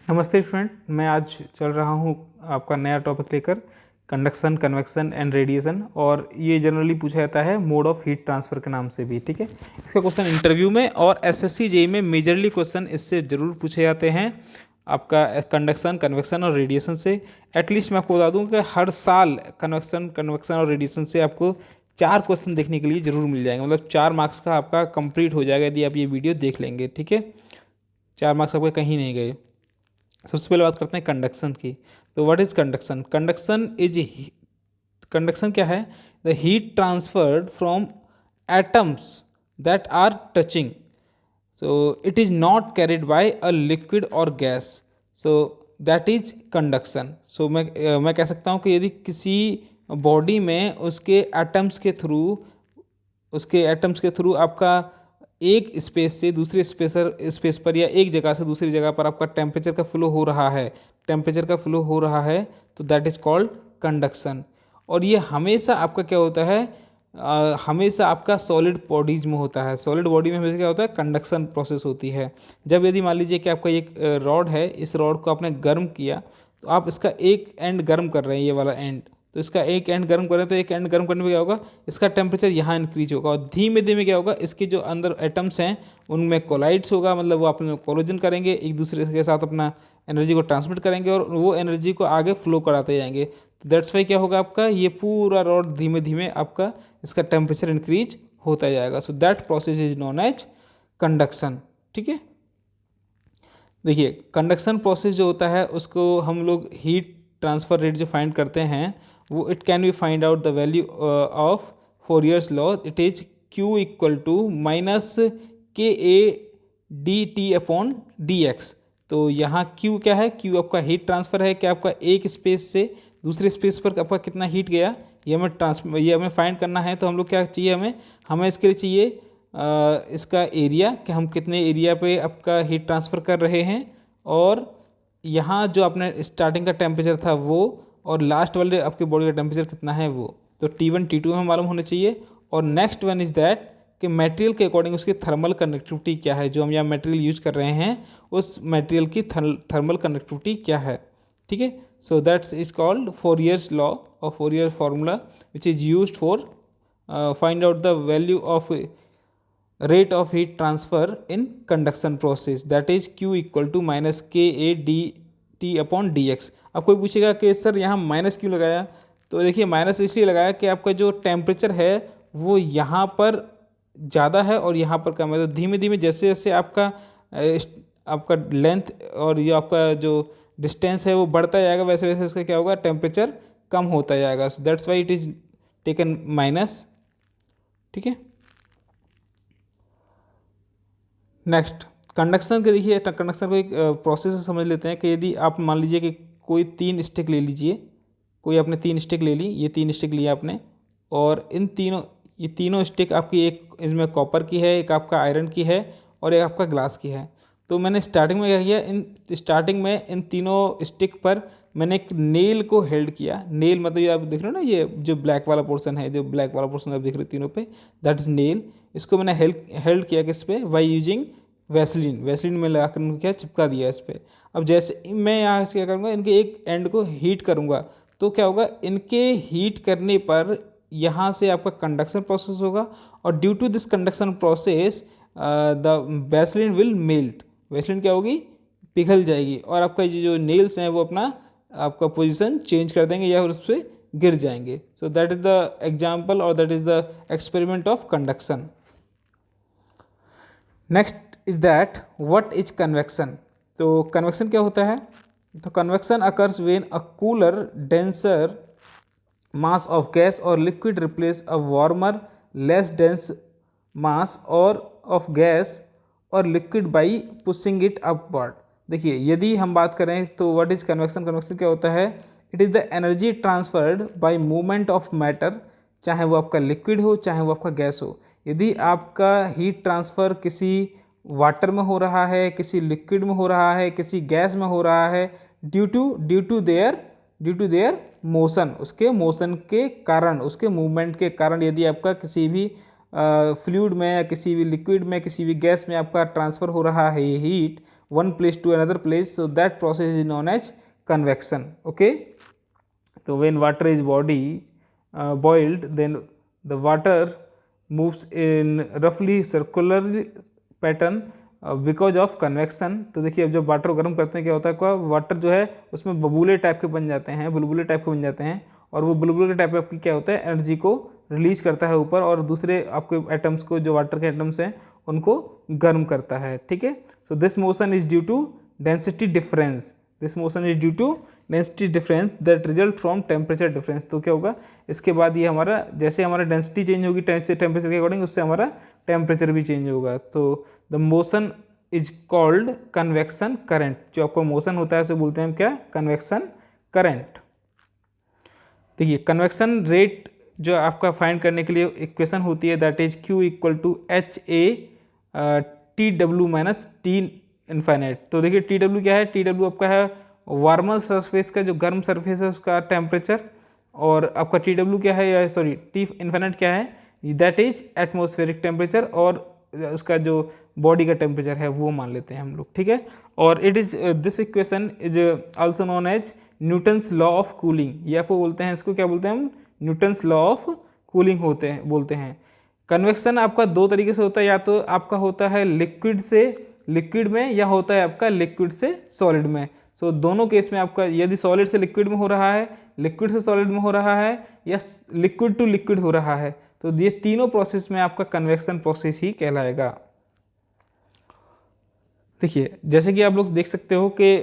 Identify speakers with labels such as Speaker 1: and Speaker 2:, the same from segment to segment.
Speaker 1: नमस्ते स्टूडेंट, मैं आज चल रहा हूँ आपका नया टॉपिक लेकर कंडक्शन, कन्वेक्शन एंड रेडिएशन। और ये जनरली पूछा जाता है मोड ऑफ हीट ट्रांसफ़र के नाम से भी। ठीक है, इसका क्वेश्चन इंटरव्यू में और एसएससी जेईई में मेजरली क्वेश्चन इससे ज़रूर पूछे जाते हैं, आपका कंडक्शन, कन्वेक्शन और रेडिएशन से। एटलीस्ट मैं आपको बता दूँ कि हर साल कन्वेक्शन और रेडिएशन से आपको 4 क्वेश्चन देखने के लिए ज़रूर मिल जाएंगे। मतलब 4 मार्क्स का आपका कंप्लीट हो जाएगा यदि आप ये वीडियो देख लेंगे। ठीक है, 4 मार्क्स आपके कहीं नहीं गए। सबसे पहले बात करते हैं कंडक्शन की। तो व्हाट इज कंडक्शन? कंडक्शन क्या है? The heat transferred from atoms that are touching, so it is not carried by a liquid और gas, so that is conduction. So मैं कह सकता हूँ कि यदि किसी बॉडी में उसके एटम्स के थ्रू आपका एक स्पेस से दूसरे स्पेस पर या एक जगह से दूसरी जगह पर आपका टेम्परेचर का फ्लो हो रहा है, तो दैट इज कॉल्ड कंडक्शन। और ये हमेशा आपका क्या होता है, हमेशा आपका सॉलिड बॉडीज में होता है। सॉलिड बॉडी में हमेशा क्या होता है, कंडक्शन प्रोसेस होती है। जब यदि मान लीजिए कि आपका एक रॉड है, इस रॉड को आपने गर्म किया, तो आप इसका एक एंड गर्म कर रहे हैं, ये वाला एंड, तो इसका एक एंड गर्म करें तो एक एंड गर्म करने में क्या होगा, इसका टेम्परेचर यहाँ इंक्रीज होगा और धीमे धीमे क्या होगा, इसके जो अंदर एटम्स हैं उनमें कोलाइड्स होगा, मतलब वो अपने कोलिजन करेंगे, एक दूसरे के साथ अपना एनर्जी को ट्रांसमिट करेंगे और वो एनर्जी को आगे फ्लो कराते जाएंगे। तो दैट्स वाई क्या होगा, आपका ये पूरा रॉड धीमे धीमे आपका इसका टेम्परेचर इंक्रीज होता जाएगा। So that process is known as conduction. ठीक है, देखिए कंडक्शन प्रोसेस जो होता है उसको हम लोग हीट ट्रांसफ़र रेट जो फाइंड करते हैं, वो it can be find out the value of Fourier's law. It is Q equal to minus K A D T upon D X. तो यहाँ Q क्या है, Q आपका हीट ट्रांसफ़र है कि आपका एक स्पेस से दूसरे स्पेस पर आपका कितना हीट गया, ये हमें फाइंड करना है। तो हम लोग क्या चाहिए, हमें इसके लिए चाहिए इसका एरिया, कि हम कितने एरिया पे आपका हीट ट्रांसफ़र कर रहे हैं, और यहाँ जो आपने स्टार्टिंग का टेम्परेचर था वो, और लास्ट वाले आपके बॉडी का टेम्परेचर कितना है वो। तो T1 T2 हमें मालूम होने चाहिए। और नेक्स्ट वन इज़ दैट कि मटेरियल के अकॉर्डिंग उसकी थर्मल कंडक्टिविटी क्या है, जो हम यहाँ मटेरियल यूज कर रहे हैं उस मटेरियल की थर्मल कंडक्टिविटी क्या है। ठीक है, so that's is called Fourier's law और Fourier formula which is used for find out the value of rate of heat transfer in conduction process, that is Q equal to minus K A D T upon D X. अब कोई पूछेगा कि sir यहाँ minus क्यों लगाया, तो देखिए minus इसलिए लगाया कि आपका जो टेम्परेचर है वो यहाँ पर ज़्यादा है और यहाँ पर कम है। तो धीमे धीमे जैसे जैसे आपका लेंथ और ये आपका जो डिस्टेंस है वो बढ़ता जाएगा, वैसे वैसे इसका क्या होगा, टेम्परेचर कम होता जाएगा। So that's why it is taken minus. ठीक है, नेक्स्ट कंडक्शन के देखिए, कंडक्शन को एक प्रोसेस से समझ लेते हैं कि यदि आप मान लीजिए कि कोई 3 स्टिक ले लीजिए, कोई आपने 3 स्टिक ले ली, ये 3 स्टिक लिया आपने, और ये तीनों स्टिक आपकी, एक इसमें कॉपर की है, एक आपका आयरन की है और एक आपका ग्लास की है। तो मैंने स्टार्टिंग में क्या किया, स्टार्टिंग में इन तीनों स्टिक पर मैंने एक नेल को हेल्ड किया। नेल मतलब ये आप देख रहे हो ना, ये जो ब्लैक वाला पोर्सन है, जो ब्लैक वाला पोर्सन आप देख रहे हो तीनों पे, दैट इज़ नेल। इसको मैंने हेल्ड किया किस पे, बाई यूजिंग वैसलीन में लगा कर क्या चिपका दिया इस पर। अब जैसे मैं यहाँ से क्या करूँगा, इनके एक एंड को हीट करूँगा, तो क्या होगा, इनके हीट करने पर यहाँ से आपका कंडक्शन प्रोसेस होगा, और due to this conduction process the Vaseline will melt. Vaseline क्या होगी, पिघल जाएगी, और आपका ये जो नेल्स हैं वो अपना आपका पोजीशन चेंज कर देंगे या उस पर गिर जाएंगे। So that is the example और that is the experiment of conduction. Next is that what is convection. तो कन्वेक्शन क्या होता है, तो convection occurs when a cooler denser mass of gas और liquid replace a warmer less dense mass और of gas और liquid by pushing it upward. देखिए यदि हम बात करें तो व्हाट इज कन्वेक्शन, कन्वेक्शन क्या होता है, it is the energy transferred by movement of matter, चाहे वो आपका लिक्विड हो चाहे वो आपका गैस हो। यदि आपका हीट ट्रांसफ़र किसी वाटर में हो रहा है, किसी लिक्विड में हो रहा है, किसी गैस में हो रहा है, ड्यू टू देयर मोशन, उसके मोशन के कारण, उसके मूवमेंट के कारण, यदि आपका किसी भी फ्लूइड में या किसी भी लिक्विड में, किसी भी गैस में आपका ट्रांसफ़र हो रहा है heat, one place to another place, so that process is known as convection. Okay, so when water is boiled, then the water moves in roughly circular pattern because of convection. तो देखिए अब जब water को गर्म करते हैं क्या होता है, क्या वाटर जो है उसमें बबूले टाइप के बन जाते हैं, बुलबुले टाइप के बन जाते हैं, और वो बुलबुले के टाइप आपकी क्या होता है, एनर्जी को रिलीज करता है ऊपर, और दूसरे आपके एटम्स को, जो वाटर के एटम्स हैं उनको गर्म करता है। ठीक है, so this motion is due to density difference, this motion is due to density difference that result from temperature difference. तो क्या होगा, इसके बाद ये हमारा, जैसे हमारा डेंसिटी चेंज होगी टेम्परेचर के अकॉर्डिंग, उससे हमारा टेम्परेचर भी चेंज होगा। तो the motion is called convection current. जो आपका मोशन होता है उसे बोलते हैं हम क्या, कन्वेक्शन करंट। देखिए कन्वेक्शन रेट जो आपका फाइंड करने के लिए इक्वेशन होती है, that is Q equal to HA TW minus T infinite. तो देखिए TW क्या है, TW आपका है वार्मर सरफेस का, जो गर्म सरफेस है उसका टेम्परेचर, और आपका TW क्या है, सॉरी T इन्फाइनाइट क्या है, दैट इज एटमॉस्फेरिक टेम्परेचर, और उसका जो बॉडी का टेम्परेचर है वो मान लेते हैं हम लोग। ठीक है, और it is this equation is also known as Newton's law of cooling. ये आपको बोलते हैं, इसको क्या बोलते हैं हम, न्यूटन्स लॉ ऑफ कूलिंग बोलते हैं। कन्वेक्शन आपका दो तरीके से होता है, या तो आपका होता है लिक्विड से लिक्विड में, या होता है आपका लिक्विड से सॉलिड में। सो दोनों केस में आपका, यदि सॉलिड से लिक्विड में हो रहा है, लिक्विड से सॉलिड में हो रहा है, या लिक्विड टू लिक्विड हो रहा है, तो ये तीनों प्रोसेस में आपका कन्वेक्शन प्रोसेस ही कहलाएगा। देखिए जैसे कि आप लोग देख सकते हो कि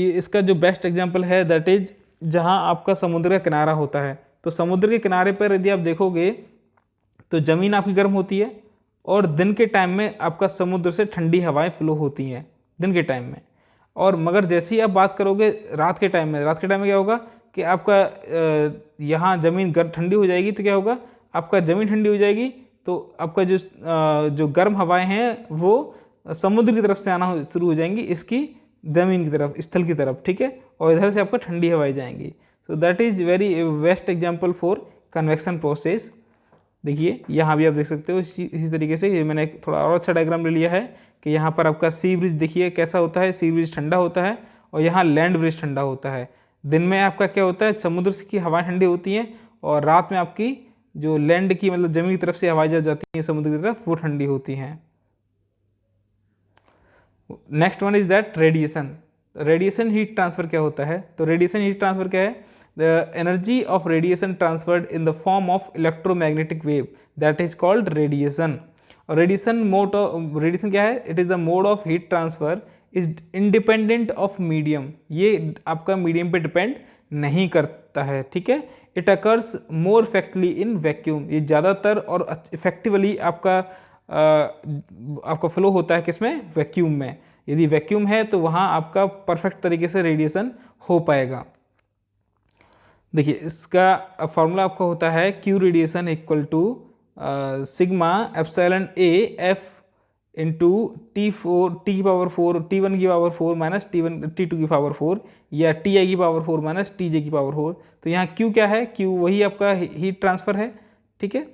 Speaker 1: इसका जो बेस्ट एग्जांपल है, दैट इज जहां आपका समुद्र का किनारा होता है। तो समुद्र के किनारे पर यदि आप देखोगे तो ज़मीन आपकी गर्म होती है, और दिन के टाइम में आपका समुद्र से ठंडी हवाएं फ्लो होती हैं दिन के टाइम में। और मगर जैसे ही आप बात करोगे रात के टाइम में, रात के टाइम में क्या होगा कि आपका यहाँ ज़मीन ठंडी हो जाएगी, तो क्या होगा, आपका ज़मीन ठंडी हो जाएगी, तो आपका जो गर्म हवाएं हैं वो समुद्र की तरफ से आना शुरू हो जाएंगी, इसकी ज़मीन की तरफ, स्थल की तरफ। ठीक है, और इधर से आपका ठंडी हवाएं जाएंगी। सो that is very best example for convection process. देखिए यहाँ भी आप देख सकते हो इसी तरीके से, ये मैंने एक थोड़ा और अच्छा डायग्राम ले लिया है कि यहाँ पर आपका सी ब्रिज देखिए कैसा होता है, सी ब्रिज ठंडा होता है, और यहाँ लैंड ब्रिज ठंडा होता है। दिन में आपका क्या होता है, समुद्र की हवाएं ठंडी होती हैं, और रात में आपकी जो लैंड की, मतलब जमीन की तरफ से हवाएं जब जाती हैं समुद्र की तरफ, वो ठंडी होती हैं। Next one is that radiation. Radiation heat transfer क्या होता है, तो रेडिएशन हीट ट्रांसफर क्या है, the energy of radiation transferred in the form of electromagnetic wave, that is called radiation. और रेडिएशन क्या है, it is the mode of heat transfer is independent of medium. ये आपका मीडियम पे depend नहीं करता है। ठीक है, it occurs more effectively in vacuum. ये ज़्यादातर और इफेक्टिवली आपका फ्लो होता है किसमें, वैक्यूम में। यदि वैक्यूम है तो वहाँ आपका परफेक्ट तरीके से रेडिएशन हो पाएगा। देखिए इसका फॉर्मूला आपका होता है Q radiation equal to sigma epsilon A F into T4 T की पावर 4 T1 की पावर 4 माइनस T2 की पावर 4, या Ti की पावर 4 माइनस Tj की पावर 4। तो यहाँ Q क्या है, Q वही आपका हीट ट्रांसफर है। ठीक है,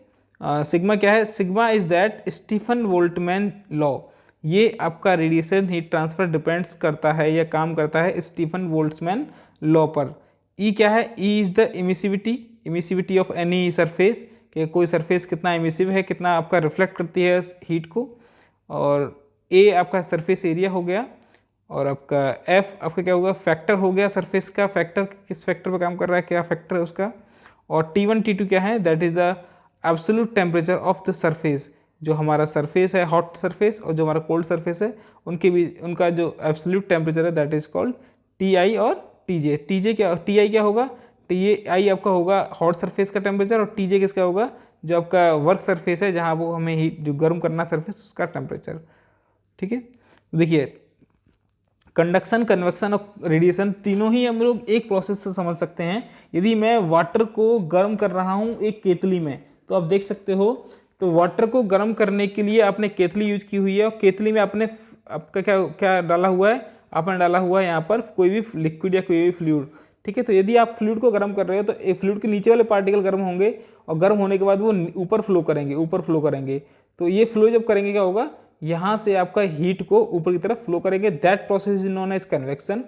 Speaker 1: सिग्मा क्या है, sigma is that Stefan Boltzmann law. ये आपका रेडिएशन हीट ट्रांसफर डिपेंड्स करता है या काम करता है स्टीफन वोल्ट्जमैन लॉ पर। ई क्या है, E is the emissivity of any surface, कि कोई सरफेस कितना इमिसिव है, कितना आपका रिफ्लेक्ट करती है हीट को। और ए आपका सरफेस एरिया हो गया, और आपका एफ आपका क्या होगा, फैक्टर हो गया सरफेस का, फैक्टर किस फैक्टर पर काम कर रहा है, क्या फैक्टर है उसका। और T1 T2 क्या है, that is the absolute temperature of the surface. जो हमारा सरफेस है हॉट सरफेस, और जो हमारा कोल्ड सरफेस है, उनके बीच उनका जो एब्सोल्यूट टेम्परेचर है दैट इज कॉल्ड Ti और Tj। Ti क्या होगा, Ti आपका होगा हॉट सरफेस का टेम्परेचर, और Tj किसका होगा, जो आपका वर्क सरफेस है, जहाँ वो हमें हीट जो गर्म करना सरफेस, उसका टेम्परेचर। ठीक है, देखिए कंडक्शन, कन्वेक्शन और रेडिएशन तीनों ही हम लोग एक प्रोसेस से समझ सकते हैं। यदि मैं वाटर को गर्म कर रहा हूँ एक केतली में, तो आप देख सकते हो, तो वाटर को गर्म करने के लिए आपने केतली यूज की हुई है, और केतली में आपने आपका क्या क्या डाला हुआ है, आपने डाला हुआ है यहाँ पर कोई भी लिक्विड या कोई भी फ्लूइड। ठीक है, तो यदि आप फ्लूइड को गर्म कर रहे हो तो एक फ्लूइड के नीचे वाले पार्टिकल गर्म होंगे, और गर्म होने के बाद वो ऊपर फ्लो करेंगे। तो ये फ्लो जब करेंगे क्या होगा यहाँ से आपका हीट को ऊपर की तरफ फ्लो करेंगे, that process is known as convection.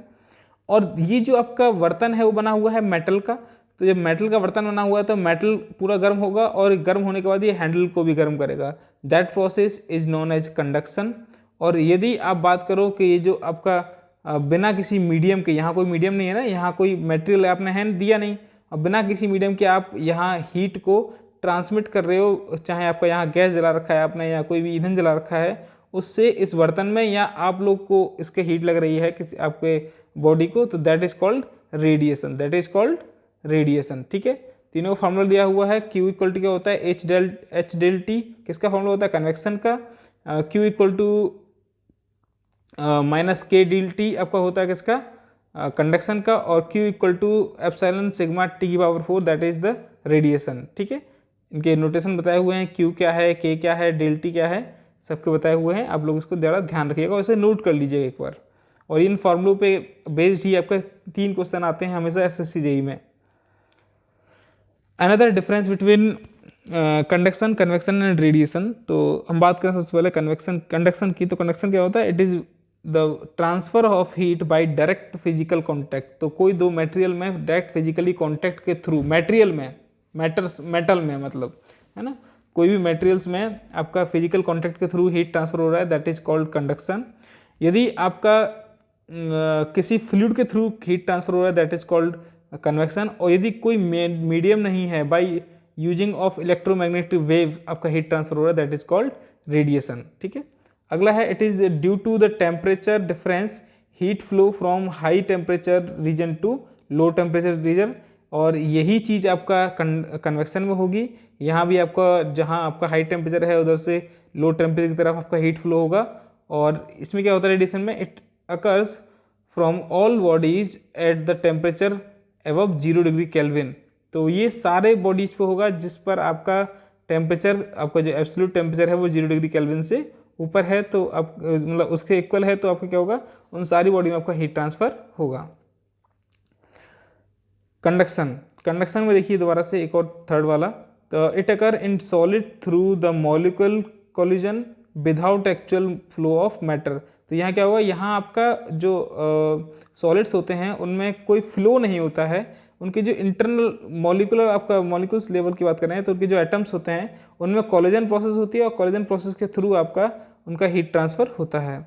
Speaker 1: और ये जो आपका बर्तन है वो बना हुआ है मेटल का, तो जब मेटल का बर्तन बना हुआ है तो मेटल पूरा गर्म होगा और गर्म होने के बाद ये हैंडल को भी गर्म करेगा, that process is known as conduction. और यदि आप बात करो कि ये जो आपका बिना किसी मीडियम के, यहाँ कोई मीडियम नहीं है ना, यहाँ कोई मटेरियल आपने हैंड दिया नहीं, और बिना किसी मीडियम के आप यहाँ हीट को ट्रांसमिट कर रहे हो, चाहे आपका यहाँ गैस जला रखा है आपने या कोई भी ईंधन जला रखा है, उससे इस बर्तन में या आप लोग को इसके हीट लग रही है किसी आपके बॉडी को, तो that is called radiation, that is called radiation. ठीक है, तीनों का फॉर्मूला दिया हुआ है। Q इक्वल टू क्या होता है, एच डेल टी, किसका फॉर्मूला होता है, कन्वेक्शन का। Q equal to minus K del T आपका होता है किसका, कंडक्शन का। और Q equal to epsilon sigma T की power 4, that is the radiation. ठीक है, इनके नोटेशन बताए हुए हैं, Q क्या है, K क्या है, डेल टी क्या है, सबके बताए हुए हैं। आप लोग इसको ज़रा ध्यान रखिएगा और इसे नोट कर लीजिएगा एक बार। और इन फॉर्मूलों पे बेस्ड ही आपका 3 क्वेश्चन आते हैं हमेशा एसएससी जेईई में। Another difference between conduction, convection and radiation. तो हम बात करें सबसे पहले कन्वेक्शन कंडक्शन की। तो कंडक्शन क्या होता है, it is the transfer of heat bye direct physical contact. तो कोई दो मटेरियल में डायरेक्ट फिजिकली कॉन्टैक्ट के थ्रू, मटेरियल में, मेटल में मतलब, है ना, कोई भी मटेरियल्स में आपका फिजिकल कॉन्टैक्ट के थ्रू हीट ट्रांसफर हो रहा है, दैट इज कॉल्ड कंडक्शन। यदि आपका किसी फ्लूइड के थ्रू हीट ट्रांसफर हो रहा है, दैट इज कॉल्ड कन्वेक्शन। और यदि कोई मीडियम नहीं है, by using of electromagnetic wave आपका हीट ट्रांसफर हो रहा है, दैट इज कॉल्ड रेडिएशन। ठीक है, अगला है, it is due to the temperature difference heat flow from high temperature region to low temperature region. और यही चीज़ आपका कन्वेक्शन में होगी। यहाँ भी आपका जहाँ आपका हाई टेम्परेचर है उधर से लो टेम्परेचर की तरफ आपका हीट फ्लो होगा। और इसमें क्या होता है रेडिएशन में, it occurs from all bodies at the temperature above 0 degree kelvin. तो ये सारे बॉडीज पे होगा जिस पर आपका टेम्परेचर, आपका जो एब्सोल्यूट टेम्परेचर है वो 0 डिग्री केल्विन से ऊपर है, तो आप मतलब उसके इक्वल है, तो आपका क्या होगा, उन सारी बॉडी में आपका हीट ट्रांसफर होगा। कंडक्शन, कंडक्शन में देखिए दोबारा से एक और थर्ड वाला, तो it occur in solid through the molecular collision without actual flow of matter. तो यहाँ क्या होगा, यहाँ आपका जो सॉलिड्स होते हैं उनमें कोई फ्लो नहीं होता है, उनके जो इंटरनल मॉलिकुलर, आपका मॉलिक्यूल्स लेवल की बात कर रहे हैं, तो उनके जो एटम्स होते हैं उनमें कोलिजन प्रोसेस होती है, और कोलिजन प्रोसेस के थ्रू आपका उनका हीट ट्रांसफर होता है।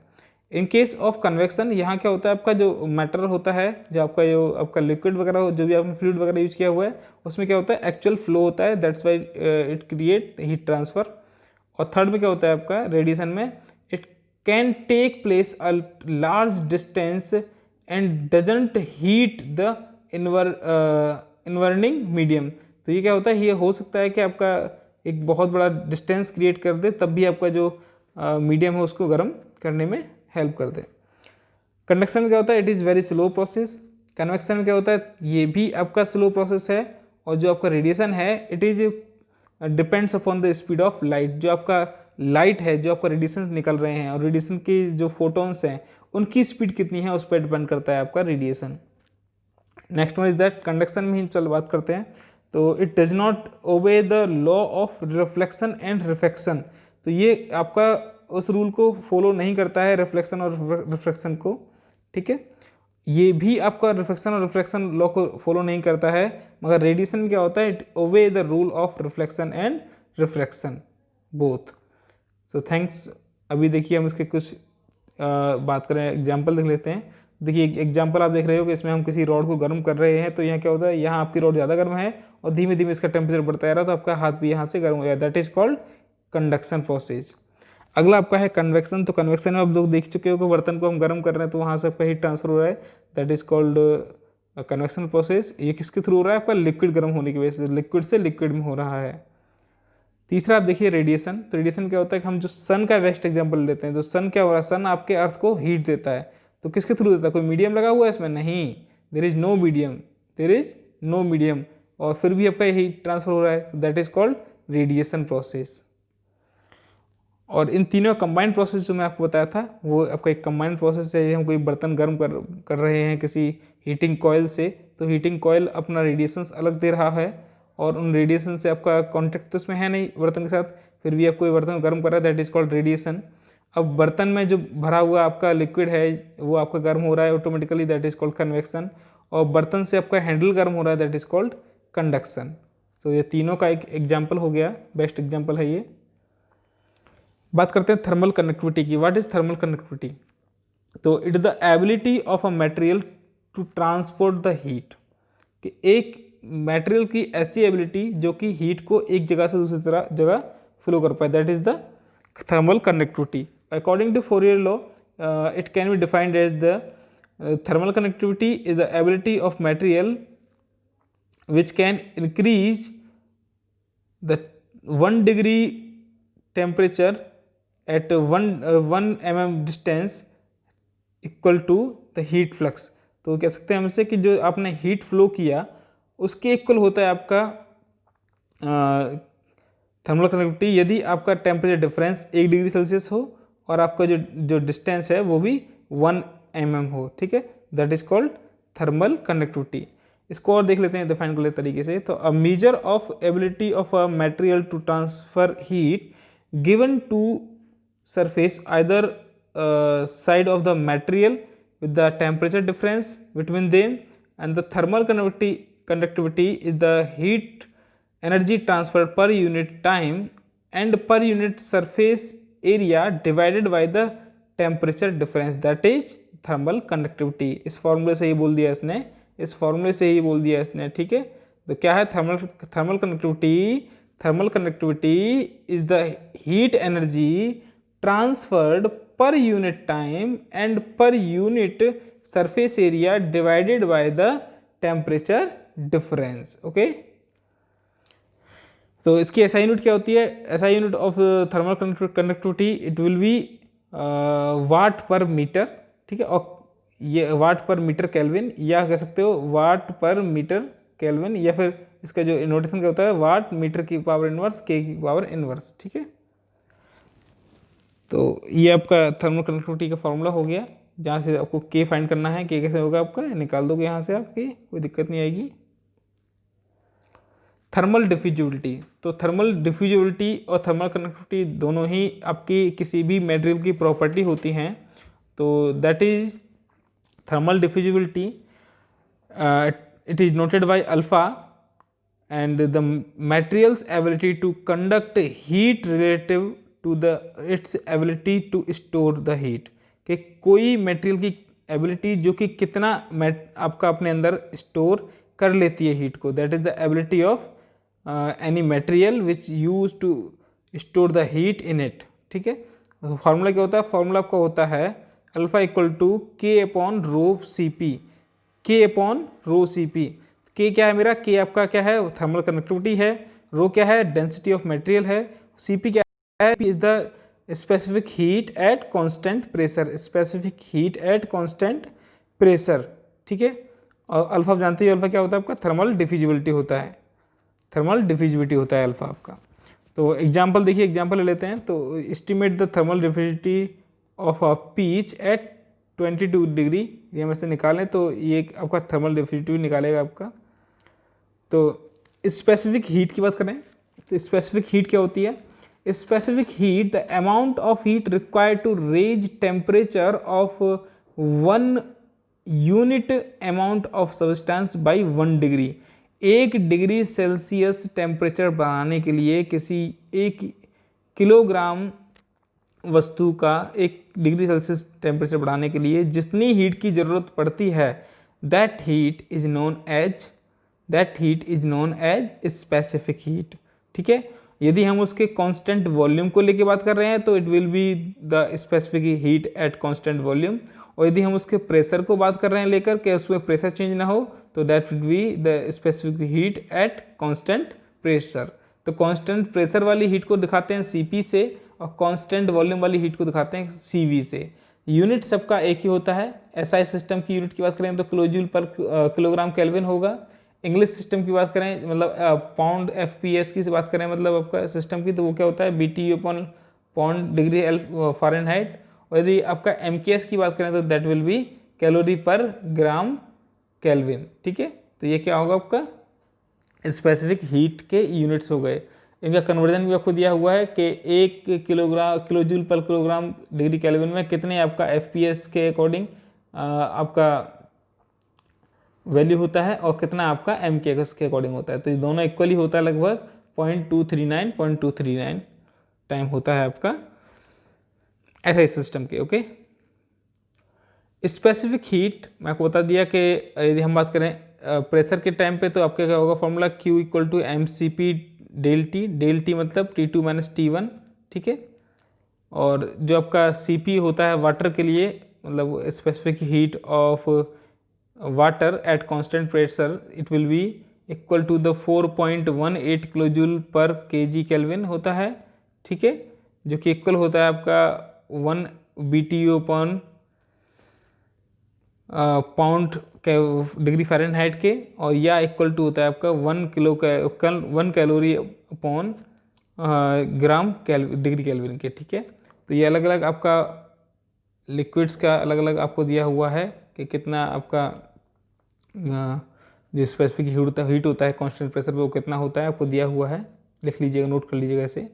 Speaker 1: इन केस ऑफ कन्वेक्शन, यहाँ क्या होता है, आपका जो मैटर होता है, जो आपका लिक्विड वगैरह जो भी आपने फ्लूइड वगैरह यूज किया हुआ है, उसमें क्या होता है, एक्चुअल फ्लो होता है, that's why it create heat transfer. और थर्ड में क्या होता है आपका रेडिएशन में, it can take place a large distance and doesn't heat the intervening medium. तो ये क्या होता है, ये हो सकता है कि आपका एक बहुत बड़ा डिस्टेंस क्रिएट कर दे, तब भी आपका जो मीडियम है उसको गर्म करने में हेल्प कर दे। कंडक्शन में क्या होता है, it is very slow process. Convection में क्या होता है, ये भी आपका स्लो प्रोसेस है। और जो आपका रेडिएशन है, it is depends upon the speed of light. जो आपका लाइट है, जो आपका रेडिएशन निकल रहे हैं, और रेडिएशन की जो फोटोन्स हैं उनकी स्पीड कितनी है उस पर डिपेंड करता है आपका radiation. Next one is that, conduction में ही चल बात करते हैं। तो it does not obey the law of reflection and refraction. तो ये आपका उस रूल को फॉलो नहीं करता है, रिफ्लेक्शन और रिफ्रैक्शन को। ठीक है, ये भी आपका रिफ्लेक्शन और रिफ्रैक्शन लॉ को फॉलो नहीं करता है, मगर रेडिएशन में क्या होता है, it obey the rule of reflection and refraction both. So thanks. अभी देखिए हम इसके कुछ बात करें, एग्जाम्पल देख लेते हैं। देखिए एग्जाम्पल आप देख रहे हो कि इसमें हम किसी रॉड को गर्म कर रहे हैं, तो यहाँ क्या होता है, यहाँ आपकी रॉड ज़्यादा गर्म है और धीमे धीमे इसका टेम्परेचर बढ़ता जा रहा है, तो आपका हाथ भी यहाँ से गर्म हो जाए, that is called conduction process. अगला आपका है कन्वेक्शन। तो कन्वेक्शन में आप लोग देख चुके हो कि बर्तन को हम गर्म कर रहे हैं तो वहाँ से आपका हीट ट्रांसफर हो रहा है, that is called convection process. ये किसके थ्रू हो रहा है, आपका लिक्विड गर्म होने की वजह से, लिक्विड से लिक्विड में हो रहा है। तीसरा आप देखिए रेडिएशन। तो रेडिएशन क्या होता है कि हम जो सन का बेस्ट एग्जांपल लेते हैं, तो सन क्या हो रहा है, सन आपके अर्थ को हीट देता है, तो किसके थ्रू देता है, कोई मीडियम लगा हुआ है इसमें, नहीं, there is no medium, there is no medium, और फिर भी आपका हीट ट्रांसफर हो रहा है, that is called radiation process. और इन तीनों कंबाइंड प्रोसेस जो मैं आपको बताया था, वो आपका एक कंबाइंड प्रोसेस है। हम कोई बर्तन गर्म कर रहे हैं किसी हीटिंग कॉयल से, तो हीटिंग कॉयल अपना रेडिएशंस अलग दे रहा है, और उन रेडिएशन से आपका कॉन्टेक्ट तो उसमें है नहीं बर्तन के साथ, फिर भी आप कोई बर्तन गर्म कर रहा है, दैट इज कॉल्ड रेडिएशन। अब बर्तन में जो भरा हुआ आपका लिक्विड है वो आपका गर्म हो रहा है automatically, that is called convection. और बर्तन से आपका हैंडल गर्म हो रहा है, दैट इज कॉल्ड कंडक्शन। सो ये तीनों का एक एग्जाम्पल हो गया, बेस्ट एग्जाम्पल है ये। बात करते हैं थर्मल कंडक्टिविटी की। What is thermal conductivity? तो it is the ability of a material to transport the heat, कि एक मटेरियल की ऐसी एबिलिटी जो कि हीट को एक जगह से दूसरी जगह फ्लो कर पाए, that is the thermal conductivity. According to Fourier law, it can be defined as the thermal conductivity is the ability of material which can increase the 1 degree temperature at 1 mm distance equal to the heat flux. तो कह सकते हैं हमसे कि जो आपने heat flow किया उसके इक्वल होता है आपका थर्मल कंडक्टिविटी यदि आपका टेम्परेचर डिफरेंस 1 डिग्री सेल्सियस हो और आपका जो डिस्टेंस है वो भी 1 mm हो, ठीक है, that is called thermal conductivity. इसको और देख लेते हैं डिफाइन कर लेते तरीके से। तो a measure of ability of a material to transfer heat given to surface either side of the material with the temperature difference between them, and the thermal conductivity is the heat energy transfer per unit time and per unit surface area divided by the temperature difference, that is thermal conductivity। इस फॉर्मूले से ही बोल दिया इसने, इस फॉर्मूले से ही बोल दिया इसने, ठीक है। तो क्या है thermal conductivity? Thermal conductivity is the heat energy transferred per unit time and per unit surface area divided by the temperature difference, okay। तो इसकी SI यूनिट क्या होती है? SI unit of thermal conductivity it will be watt per metre, ठीक है, और ये वाट per metre kelvin, या कह सकते हो वाट पर मीटर केल्विन, या फिर इसका जो नोटेशन क्या होता है वाट मीटर की पावर इनवर्स के की पावर इनवर्स, ठीक है। तो ये आपका थर्मल कंडक्टिविटी का फॉर्मूला हो गया, जहाँ से आपको के फाइंड करना है। के कैसे होगा आपका, निकाल दोगे यहाँ से आपकी, कोई दिक्कत नहीं आएगी। थर्मल डिफ्यूजिबिलिटी, तो थर्मल डिफ्यूजिबिलिटी और थर्मल कंडक्टिविटी दोनों ही आपकी किसी भी मटेरियल की प्रॉपर्टी होती हैं। तो that is thermal diffusibility, it is noted by alpha and the material's ability to conduct heat relative to the its ability to store the heat, कि कोई मटेरियल की एबिलिटी जो कि कितना आपका अपने अंदर स्टोर कर लेती है हीट को, that is the ability of any material which use to store the heat in it, ठीक है। फॉर्मूला क्या होता है? फॉर्मूला आपका होता है अल्फा इक्वल टू के अपॉन रो सी पी, के अपॉन रो सी पी। के क्या है मेरा? के आपका क्या है? थर्मल कंडक्टिविटी है। रो क्या है? डेंसिटी ऑफ मटेरियल है। सी पी क्या है? Is the specific heat at constant pressure, specific heat at constant pressure, ठीक है। और अल्फा जानते हैं, अल्फा क्या होता है आपका? थर्मल डिफ्यूजिबिलिटी होता है, थर्मल डिफ्यूजिबिलिटी होता है अल्फा आपका। तो एग्जाम्पल देखिए, एग्जाम्पल ले लेते हैं। तो estimate the thermal diffusibility of a peach at 22 degree, ये हम ऐसे निकालें तो ये आपका थर्मल डिफ्यूजिबिलिटी निकालेगा आपका। तो स्पेसिफिक हीट की बात करें तो स्पेसिफिक हीट क्या होती है? Specific heat the amount of heat required to raise temperature of 1 unit amount of substance by 1 degree. 1 degree Celsius temperature बढ़ाने के लिए किसी 1 किलोग्राम वस्तु का 1 डिग्री सेल्सियस टेम्परेचर बढ़ाने के लिए जितनी हीट की जरूरत पड़ती है, that heat is known as specific heat, ठीक है। यदि हम उसके कांस्टेंट वॉल्यूम को लेके बात कर रहे हैं तो it will be the specific heat at constant volume, और यदि हम उसके प्रेशर को बात कर रहे हैं लेकर के उसमें प्रेशर चेंज ना हो तो that will be the specific heat at constant pressure. तो कांस्टेंट प्रेशर वाली हीट को दिखाते हैं सीपी से और कांस्टेंट वॉल्यूम वाली हीट को दिखाते हैं सीवी से। यूनिट सबका एक ही होता है। एसआई सिस्टम की यूनिट की बात करें तो किलोजूल पर किलोग्राम केल्विन होगा। इंग्लिश सिस्टम की बात करें मतलब पाउंड एफपीएस की से बात करें मतलब आपका सिस्टम की, तो वो क्या होता है BTU upon pound degree Fahrenheit. और यदि आपका एमकेएस की बात करें तो दैट विल बी कैलोरी पर ग्राम केल्विन, ठीक है। तो ये क्या होगा आपका स्पेसिफिक हीट के यूनिट्स हो गए। इनका कन्वर्जन भी आपको दिया हुआ है कि 1 किलो जूल पर किलोग्राम डिग्री केल्विन में कितने आपका FPS के अकॉर्डिंग आपका वैल्यू होता है और कितना आपका MKS के अकॉर्डिंग होता है। तो ये दोनों इक्वली होता है, लगभग 0.239 टाइम होता है आपका SI सिस्टम के। ओके, स्पेसिफिक हीट मैं आपको बता दिया कि यदि हम बात करें प्रेशर के टाइम पे तो आपका क्या होगा formula, Q equal to MCP del T मतलब T2 माइनस T1, ठीक है। और जो आपका CP होता है वाटर के लिए, मतलब specific heat of water at constant pressure, it will be equal to the 4.18 kilo joule per kg kelvin होता है, ठीक है, जो कि इक्वल होता है आपका 1 BTU upon pound degree Fahrenheit के, और या इक्वल टू होता है आपका 1 calorie upon gram degree kelvin के, ठीक है। तो ये अलग अलग आपका लिक्विड्स का अलग अलग आपको दिया हुआ है कि कितना आपका जो स्पेसिफिक हीट होता है कांस्टेंट प्रेशर पे वो कितना होता है आपको दिया हुआ है, लिख लीजिएगा, नोट कर लीजिएगा इसे।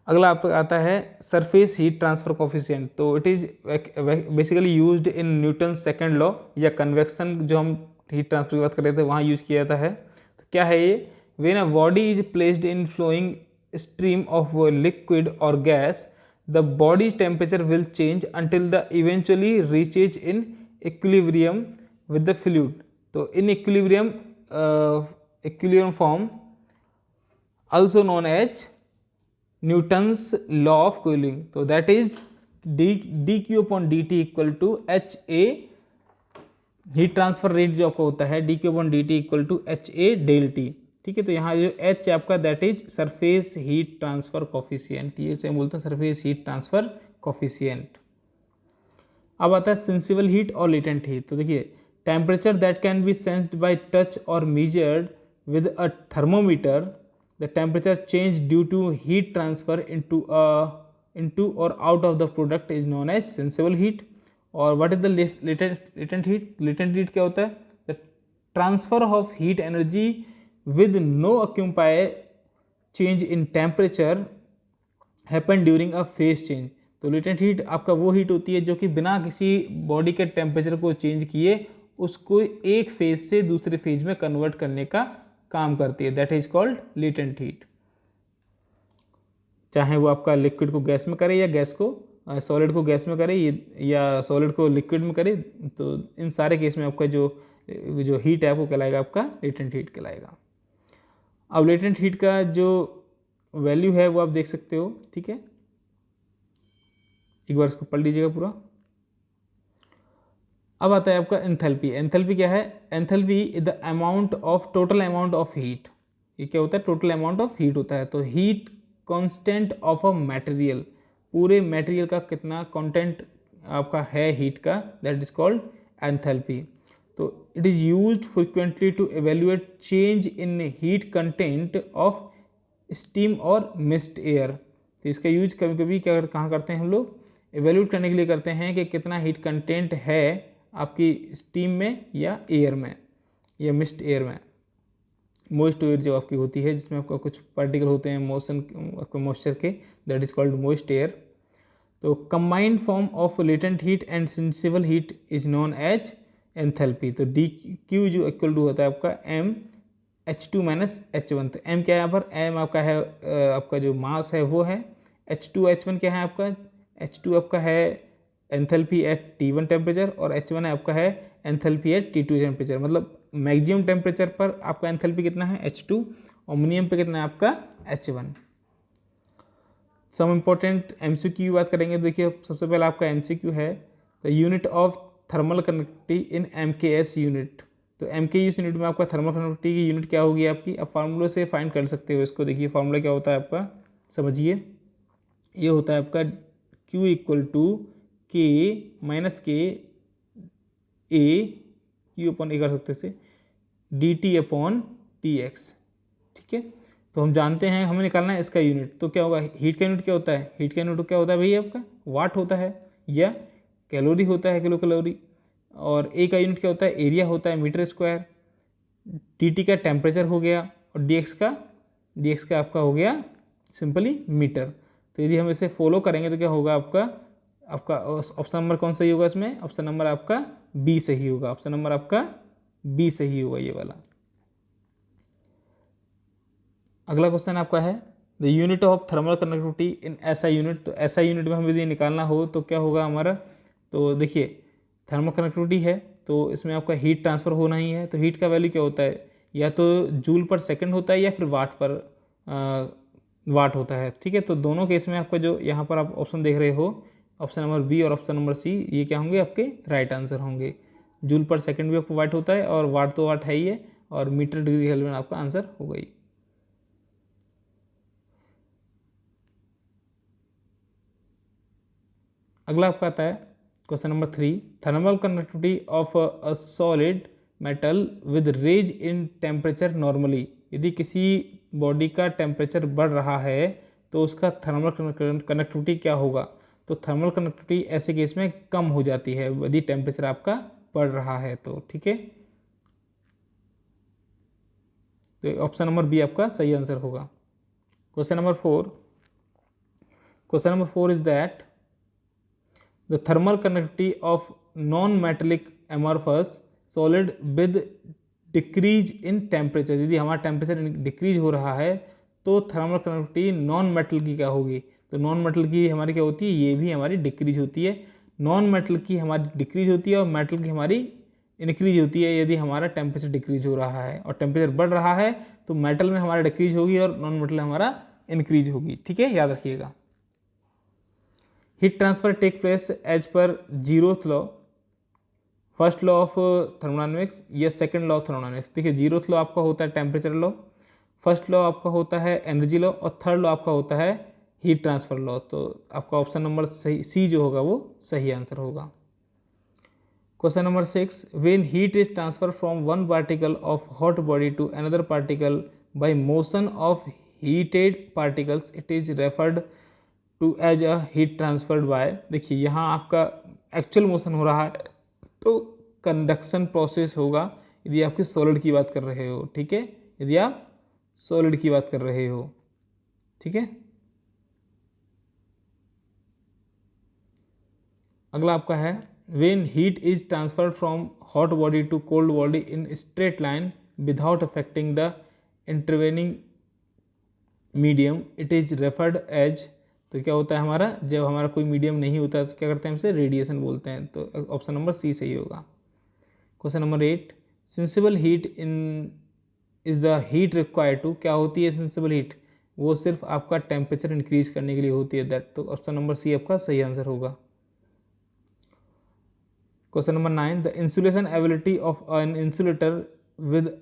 Speaker 1: अगला आपका आता है सरफेस हीट ट्रांसफर कोफिशिएंट। तो it is basically used in newton second law, या कन्वेक्शन जो हम हीट ट्रांसफर की बात कर रहे थे वहाँ यूज किया जाता है। तो क्या है ये, when a body is placed in flowing stream of liquid और gas, the body temperature will change until the eventually reaches in equilibrium with the fluid. तो in equilibrium form also known as Newton's law of cooling. So that is dq upon dt equal to HA, heat transfer rate जो आपका होता है dq upon dt equal to HA del T, ठीक है। तो यहाँ जो H है आपका that is surface heat transfer coefficient, ये से बोलते हैं सरफेस हीट ट्रांसफर कोफिशिएंट। अब आता है सेंसिबल हीट और लेटेंट हीट। तो देखिए, temperature that can be sensed by touch और measured with a thermometer, the temperature change due to heat transfer into or out of the product is known as sensible heat. और what is the latent heat? Latent heat क्या होता है? The transfer of heat energy with no occupied change in temperature happen during a phase change. तो latent heat आपका वो heat होती है जो कि बिना किसी बॉडी के टेम्परेचर को चेंज किए उसको एक फेज से दूसरे फेज में कन्वर्ट करने का काम करती है, that is called latent heat. चाहे वो आपका लिक्विड को गैस में करे या गैस को सॉलिड को गैस में करे या सॉलिड को लिक्विड में करे, तो इन सारे केस में आपका जो हीट है वो कहलाएगा आपका लेटेंट हीट कहलाएगा। अब लेटेंट हीट का जो वैल्यू है वो आप देख सकते हो, ठीक है, एक बार इसको पढ़ लीजिएगा पूरा। अब आता है आपका एंथैल्पी। एंथैल्पी क्या है? Enthalpy is the amount of total amount of heat. ये क्या होता है? टोटल अमाउंट ऑफ हीट होता है। तो heat constant of a material, पूरे मटेरियल का कितना कंटेंट आपका है हीट का, दैट इज कॉल्ड एंथैल्पी। तो it is used frequently to evaluate change in heat content of steam और मिस्ट एयर। तो इसका यूज कभी कभी क्या कहाँ करते हैं हम लोग? एवेल्यूएट करने के लिए करते हैं कि कितना हीट कंटेंट है आपकी स्टीम में या एयर में या मिस्ट एयर में। मोइस्ट एयर जो आपकी होती है जिसमें आपका कुछ पार्टिकल होते हैं आपके मॉइस्चर के, that is called moist air. तो combined form of latent heat and sensible heat is known as enthalpy. तो डी क्यू जो इक्वल टू होता है आपका एम H2 माइनस H1। तो एम क्या है यहाँ पर? एम आपका है आपका जो मास है वो है, H2 H1 क्या है आपका? H2 आपका है एंथैल्पी एट T1 टेम्परेचर और H1 है आपका है एंथैल्पी एट T2 टेम्परेचर। मतलब मैक्सिमम टेम्परेचर पर आपका एंथैल्पी कितना है? H2, और मिनिमम पे कितना है आपका? H1। सम इम्पोर्टेंट MCQ की बात करेंगे। देखिए सबसे पहले आपका MCQ है the unit of thermal conductivity in MKS unit. तो MKS यूनिट में आपका थर्मल कंडक्टिविटी की यूनिट क्या होगी आपकी? अब फार्मूले से फाइंड कर सकते हो इसको। देखिए फार्मूला क्या होता है आपका, समझिए। ये होता है आपका Q equal to K minus K A Q upon ए कर सकते हैं DT अपॉन TX, ठीक है। तो हम जानते हैं हमें निकालना है इसका यूनिट। तो क्या होगा? हीट का यूनिट क्या होता है? हीट का यूनिट क्या होता है भैया आपका? वाट होता है या कैलोरी होता है, किलो कैलोरी। और ए का यूनिट क्या होता है? एरिया होता है, मीटर स्क्वायर। टीटी का टेम्परेचर हो गया और डीएक्स का dx का आपका हो गया सिंपली मीटर। तो यदि हम इसे फॉलो करेंगे तो क्या होगा आपका ऑप्शन नंबर कौन सही होगा इसमें? ऑप्शन नंबर आपका बी सही होगा। ऑप्शन नंबर आपका बी सही होगा ये वाला। अगला क्वेश्चन आपका है the unit of thermal conductivity in SI unit. तो एसआई यूनिट में हमें यदि निकालना हो तो क्या होगा हमारा? तो देखिए थर्मल कंडक्टिविटी है तो इसमें आपका हीट ट्रांसफर होना ही है। तो हीट का वैल्यू क्या होता है? या तो जूल पर सेकंड होता है या फिर वाट पर वाट होता है। ठीक है, तो दोनों केस में आपका जो यहाँ पर आप ऑप्शन देख रहे हो ऑप्शन नंबर बी और ऑप्शन नंबर सी, ये क्या होंगे आपके राइट आंसर होंगे। जूल पर सेकंड भी आपको वाट होता है और वाट तो वाट है ही है, और मीटर डिग्री केल्विन आपका आंसर हो गई। अगला आपका आता है question number 3, thermal conductivity of a solid metal with range in temperature normally. यदि किसी बॉडी का टेम्परेचर बढ़ रहा है तो उसका थर्मल कंडक्टिविटी क्या होगा? तो थर्मल कंडक्टिविटी ऐसे केस में कम हो जाती है यदि टेम्परेचर आपका बढ़ रहा है तो। ठीक है, तो ऑप्शन नंबर बी आपका सही आंसर होगा। Question number 4 is that the thermal conductivity of non-metallic amorphous solid with decrease in temperature। यदि हमारा टेम्परेचर डिक्रीज हो रहा है तो थर्मल कंडक्टिविटी नॉन मेटल की क्या होगी? तो नॉन मेटल की हमारी क्या होती है? ये भी हमारी डिक्रीज होती है। नॉन मेटल की हमारी डिक्रीज होती है और मेटल की हमारी इंक्रीज होती है यदि हमारा टेम्परेचर डिक्रीज हो रहा है, और टेम्परेचर बढ़ रहा है तो मेटल में हमारा डिक्रीज होगी और नॉन मेटल में हमारा इंक्रीज होगी। ठीक है, याद रखिएगा। Heat transfer take place as per zeroth law, first law of thermodynamics या सेकंड लॉ ऑफ थर्मोडायनेमिक्स। देखिए जीरोथ लॉ आपका होता है टेम्परेचर लॉ, फर्स्ट लॉ आपका होता है एनर्जी लॉ, और थर्ड लॉ आपका होता है हीट ट्रांसफर लॉ। तो आपका ऑप्शन नंबर सही सी जो होगा वो सही आंसर होगा। Question number 6, when heat is transfer from one particle of hot body to another particle by motion of heated particles it is referred to as a heat transferred by. देखिए यहाँ आपका actual motion हो रहा है तो conduction process होगा यदि आपकी सॉलिड की बात कर रहे हो। ठीक है, यदि आप सॉलिड की बात कर रहे हो। ठीक है, अगला आपका है when heat is transferred from hot body to cold body in straight line without affecting the intervening medium it is referred as. तो क्या होता है हमारा? जब हमारा कोई मीडियम नहीं होता है तो क्या करते हैं, हमसे रेडिएशन बोलते हैं। तो ऑप्शन नंबर सी सही होगा। Question number 8, sensible heat in is the heat required to. क्या होती है सेंसिबल हीट? वो सिर्फ आपका टेम्परेचर इंक्रीज करने के लिए होती है, दैट। तो ऑप्शन नंबर सी आपका सही आंसर होगा। Question number 9, the insulation ability of an insulator with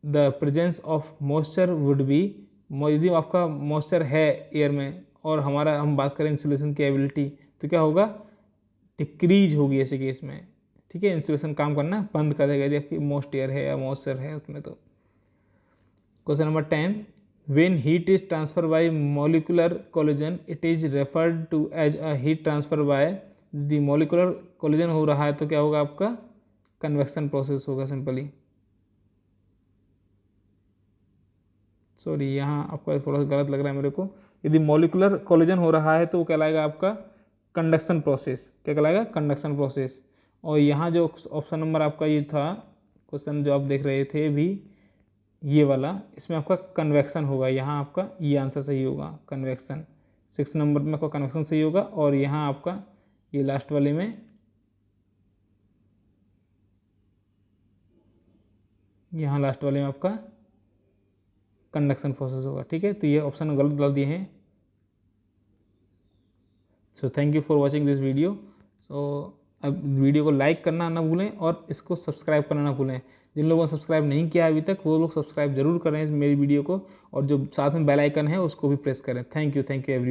Speaker 1: the presence of moisture would be. यदि आपका मॉइस्चर है एयर में और हम बात करें इंसुलेशन की एबिलिटी तो क्या होगा? डिक्रीज होगी ऐसे केस में। ठीक है, इंसुलेशन काम करना बंद कर देगा यदि आपकी मोस्ट एयर है या मॉइस्चर है उसमें। तो question number 10, when heat is transfer by molecular collision it is referred to as a heat transfer by. The molecular collision हो रहा है तो क्या होगा आपका? कन्वेक्शन प्रोसेस होगा सिंपली। सॉरी, यहाँ आपका थोड़ा सा गलत लग रहा है मेरे को। यदि मॉलिक्यूलर कोलिजन हो रहा है तो वो कहलाएगा आपका कंडक्शन प्रोसेस। क्या कहलाएगा? Conduction process. और यहाँ जो ऑप्शन नंबर आपका ये था क्वेश्चन जो आप देख रहे थे भी ये वाला, इसमें आपका कन्वेक्शन होगा। यहाँ आपका ये आंसर सही होगा, कन्वेक्शन। 6 नंबर में आपका कन्वेक्शन सही होगा, और यहाँ आपका ये लास्ट वाले में आपका कंडक्शन प्रोसेस होगा। ठीक है, तो ये ऑप्शन गलत डाल दिए हैं। So thank you for watching this video. सो अब वीडियो को लाइक करना ना भूलें और इसको सब्सक्राइब करना ना भूलें। जिन लोगों ने सब्सक्राइब नहीं किया अभी तक वो लोग सब्सक्राइब जरूर करें इस मेरी वीडियो को, और जो साथ में बेल आइकन है उसको भी प्रेस करें। Thank you every